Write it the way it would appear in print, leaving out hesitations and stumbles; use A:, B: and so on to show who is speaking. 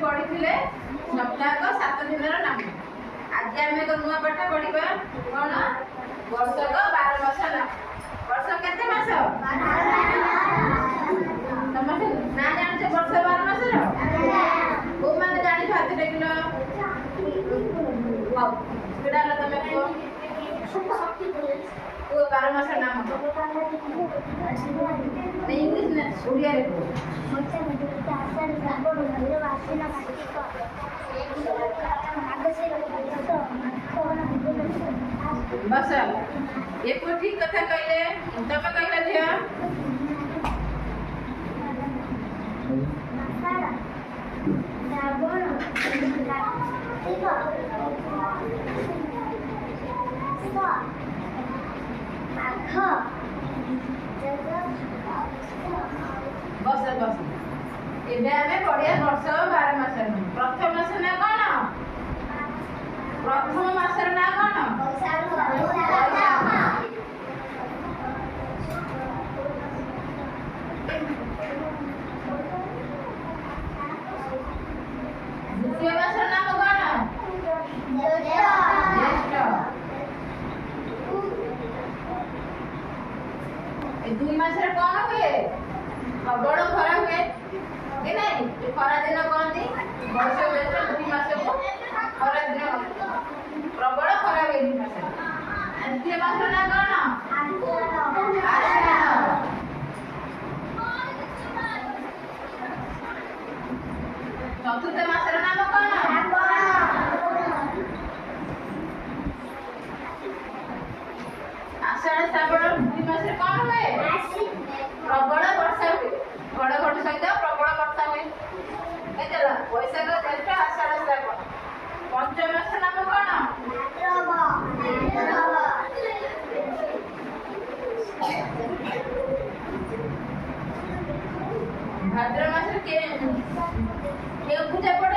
A: पढ़ी सप्ताह 7 दिन नाम। आज आम एक नुआ पाठ पढ़ा कौन वर्षक 12 मास नाम। वर्ष केते मास समझ ना जान वर्ष 12 मास को मैंने जानी हाथ देखल तुम को 12 मास नाम इंग्लिश ना ओडिया बस ये को ठीक कथा कहले तब कहले झिया बस बस एबे हमें पढ़िया वर्ष 12 मास प्रथम मास ना कौन प्रथम मास ना कौन द्वितीय मास नाम कौन ज्येष्ठ। दुई मास कौन हुए प्रबल खरा हुए कि नहीं खरा दिन कहती वर्ष ज्येष्ठ 2 मास को खरा दिन प्रबल खरा हुए 2 मास। द्वितीय मास ना कौन आषाढ़। चतुर्थ मास नाम कौन आषाढ़ श्रावण 2 मास कौन हुए प्रबल वर्षा हुए घड़घड़ी सहित प्रबल वर्षा हुए। वैशाख ज्येष्ठ आषाढ़ श्रावण। पंचम मास नाम कौन भाद्र मास के पूजा पड़े